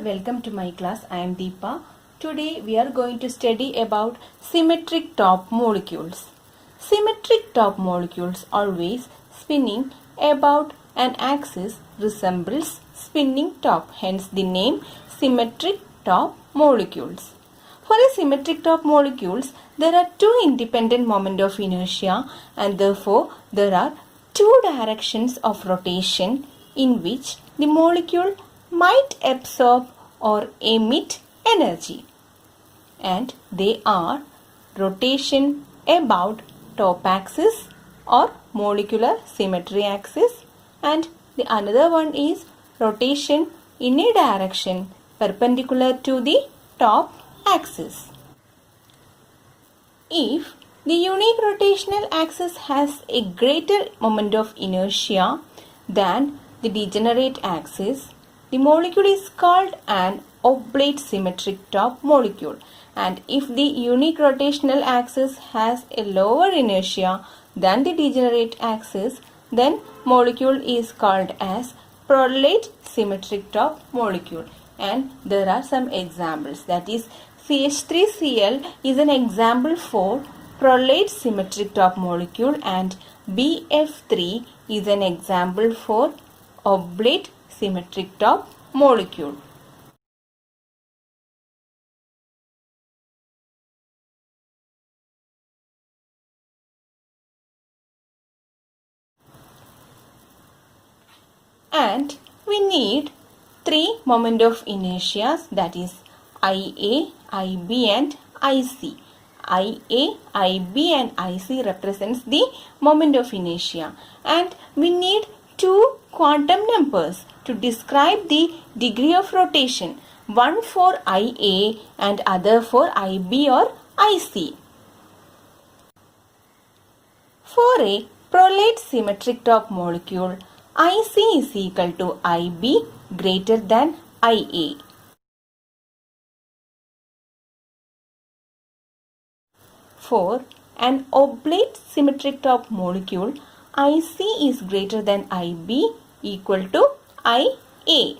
welcome to my class. I am Deepa. Today we are going to study about symmetric top molecules. Symmetric top molecules always spinning about an axis resembles spinning top, hence the name symmetric top molecules. For a symmetric top molecules, there are two independent moments of inertia and therefore there are two directions of rotation in which the molecule might absorb or emit energy, and they are rotation about top axis or molecular symmetry axis, and the another one is rotation in a direction perpendicular to the top axis. If the unique rotational axis has a greater moment of inertia than the degenerate axis, the molecule is called an oblate symmetric top molecule, and if the unique rotational axis has a lower inertia than the degenerate axis, then molecule is called as prolate symmetric top molecule. And there are some examples, that is CH3Cl is an example for prolate symmetric top molecule and BF3 is an example for oblate symmetric top molecule. And we need three moment of inertias, that is IA, IB and IC. IA, IB and IC represents the moment of inertia, and we need two quantum numbers to describe the degree of rotation, one for IA and other for IB or IC. For a prolate symmetric top molecule, IC is equal to IB greater than IA. For an oblate symmetric top molecule, IC is greater than IB equal to IA.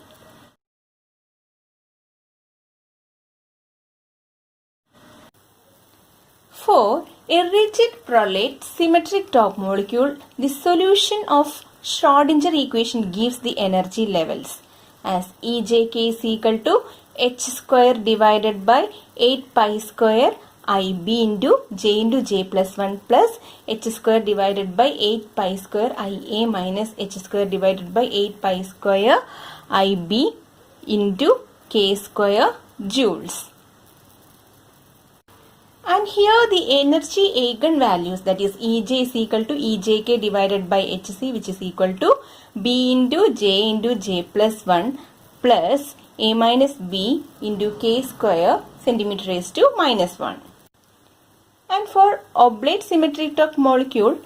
For a rigid prolate symmetric top molecule, the solution of Schrödinger equation gives the energy levels as EJK is equal to h square divided by 8 pi square IB into J plus 1 plus h square divided by 8 pi square IA minus h square divided by 8 pi square IB into K square joules. And here the energy eigenvalues, that is EJ is equal to EJK divided by HC, which is equal to B into J plus 1 plus A minus B into K square centimeter raised to minus 1. And for oblate symmetric top molecule,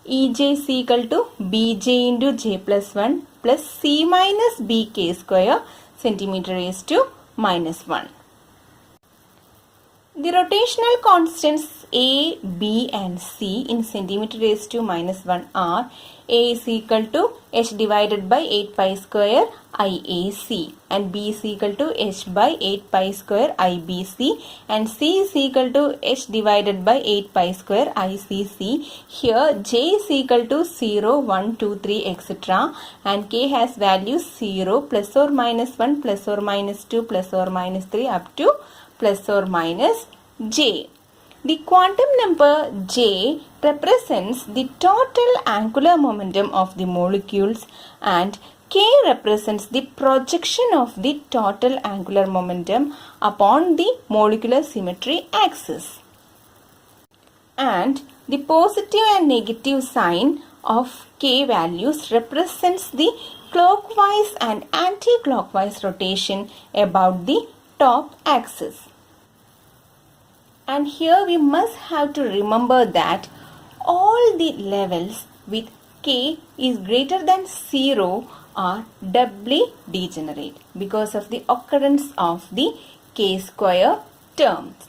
EJ is equal to BJ into J plus 1 plus C minus BK square centimeter raised to minus 1. The rotational constants A, B and C in centimeter raised to minus 1 are A is equal to h divided by 8 pi square IAC and B is equal to h by 8 pi square IBC and C is equal to h divided by 8 pi square ICC. Here J is equal to 0, 1, 2, 3 etc. and K has values 0, plus or minus 1, plus or minus 2, plus or minus 3 up to plus or minus J. The quantum number J represents the total angular momentum of the molecules and K represents the projection of the total angular momentum upon the molecular symmetry axis. And the positive and negative sign of K values represents the clockwise and anti-clockwise rotation about the top axis. And here we must have to remember that all the levels with K is greater than 0 are doubly degenerate because of the occurrence of the K square terms.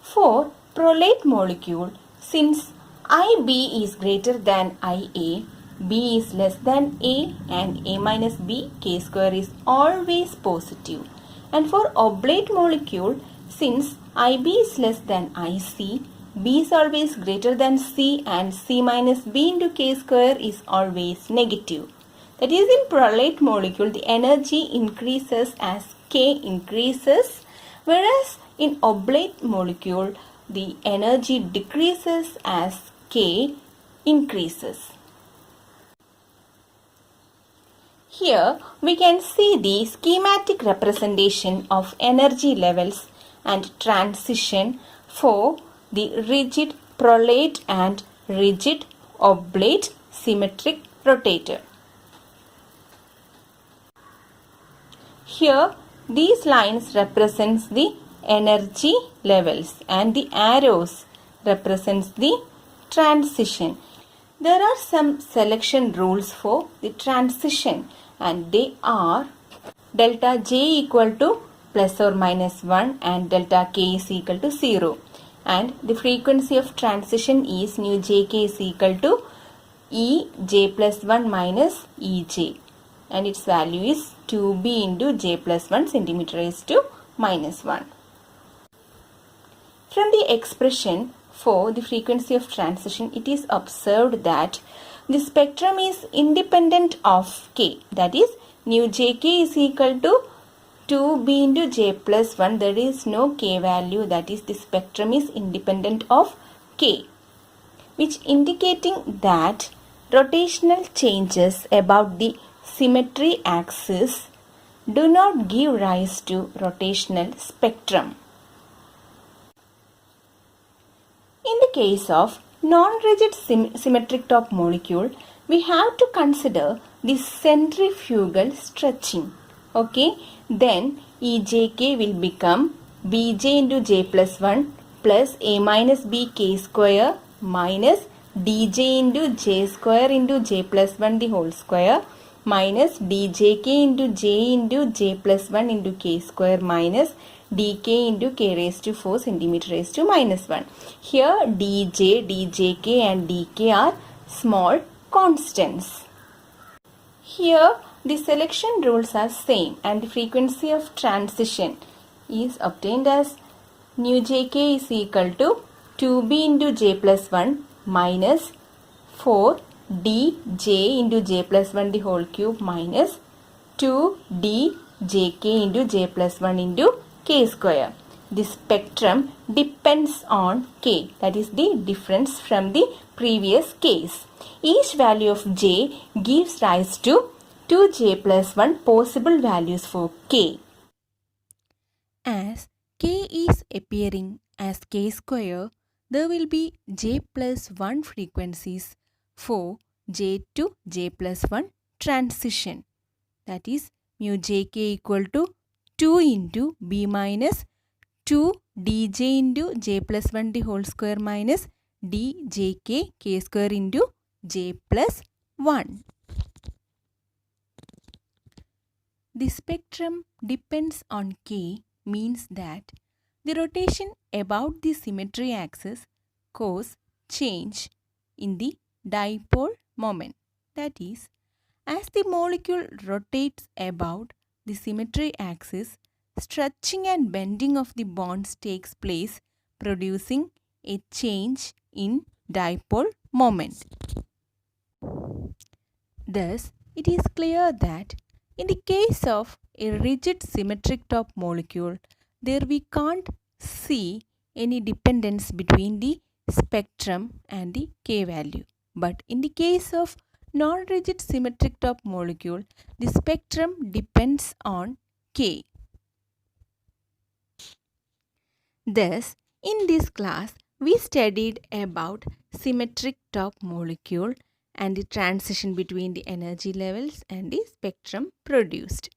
For prolate molecule, since IB is greater than IA, B is less than A and A minus B, K square is always positive. And for oblate molecule, since IB is less than IC, B is always greater than C and C minus B into K square is always negative. That is, in prolate molecule, the energy increases as K increases, whereas in oblate molecule, the energy decreases as K increases. Here we can see the schematic representation of energy levels and transition for the rigid prolate and rigid oblate symmetric rotator. Here these lines represents the energy levels and the arrows represents the transition. There are some selection rules for the transition and they are delta J equal to plus or minus 1 and delta K is equal to 0, and the frequency of transition is nu Jk is equal to Ej plus 1 minus Ej, and its value is 2b into J plus 1 centimeter raised to minus 1. From the expression for the frequency of transition, it is observed that the spectrum is independent of K. That is, nu Jk is equal to 2b into J plus 1. There is no K value. That is, the spectrum is independent of K, which indicating that rotational changes about the symmetry axis do not give rise to rotational spectrum. In the case of non-rigid symmetric top molecule, we have to consider the centrifugal stretching. Okay, then Ejk will become Bj into J plus 1 plus A minus B K square minus Dj into J square into J plus 1 the whole square minus Djk into J plus 1 into K square minus dk into k raised to 4 centimeter raised to minus 1. Here dj, djk and dk are small constants. Here the selection rules are same and the frequency of transition is obtained as nu jk is equal to 2b into j plus 1 minus 4 dj into j plus 1 the whole cube minus 2 djk into j plus 1 into k square. The spectrum depends on k, that is the difference from the previous case. Each value of j gives rise to 2j plus 1 possible values for k. As k is appearing as k square, there will be j plus 1 frequencies for j to j plus 1 transition. That is mu jk equal to 2 into b minus 2 dj into j plus 1 the whole square minus djk k square into j plus 1. The spectrum depends on k means that the rotation about the symmetry axis cause change in the dipole moment. That is, as the molecule rotates about the symmetry axis, stretching and bending of the bonds takes place, producing a change in dipole moment. Thus, it is clear that in the case of a rigid symmetric top molecule, there we can't see any dependence between the spectrum and the k value. But in the case of non-rigid symmetric top molecule, the spectrum depends on k. Thus, in this class, we studied about symmetric top molecule and the transition between the energy levels and the spectrum produced.